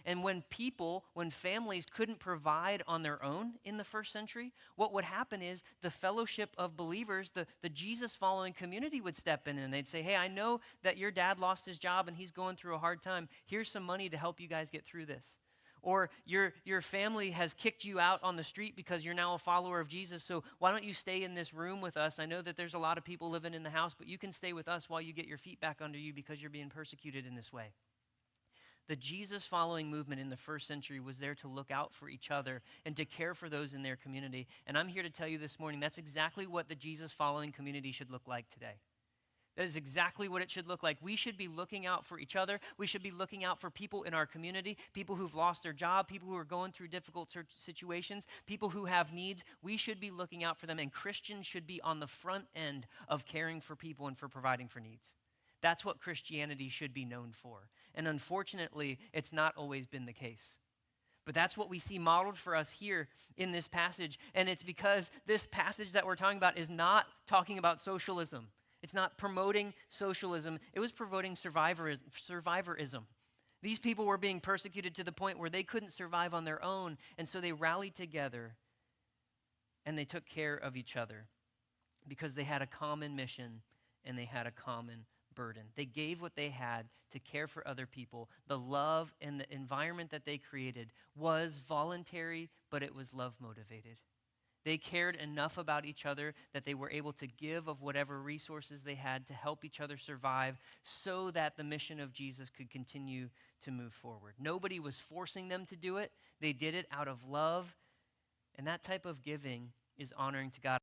And when families couldn't provide on their own in the first century, what would happen is the fellowship of believers, the Jesus following community would step in and they'd say, hey, I know that your dad lost his job and he's going through a hard time. Here's some money to help you guys get through this. Or your family has kicked you out on the street because you're now a follower of Jesus, so why don't you stay in this room with us? I know that there's a lot of people living in the house, but you can stay with us while you get your feet back under you because you're being persecuted in this way. The Jesus following movement in the first century was there to look out for each other and to care for those in their community. And I'm here to tell you this morning, that's exactly what the Jesus following community should look like today. That is exactly what it should look like. We should be looking out for each other. We should be looking out for people in our community, people who've lost their job, people who are going through difficult situations, people who have needs. We should be looking out for them, and Christians should be on the front end of caring for people and for providing for needs. That's what Christianity should be known for. And unfortunately, it's not always been the case. But that's what we see modeled for us here in this passage. And it's because this passage that we're talking about is not talking about socialism. It's not promoting socialism. It was promoting survivorism. These people were being persecuted to the point where they couldn't survive on their own. And so they rallied together and they took care of each other because they had a common mission and they had a common burden. They gave what they had to care for other people. The love and the environment that they created was voluntary, but it was love motivated. They cared enough about each other that they were able to give of whatever resources they had to help each other survive so that the mission of Jesus could continue to move forward. Nobody was forcing them to do it. They did it out of love, and that type of giving is honoring to God.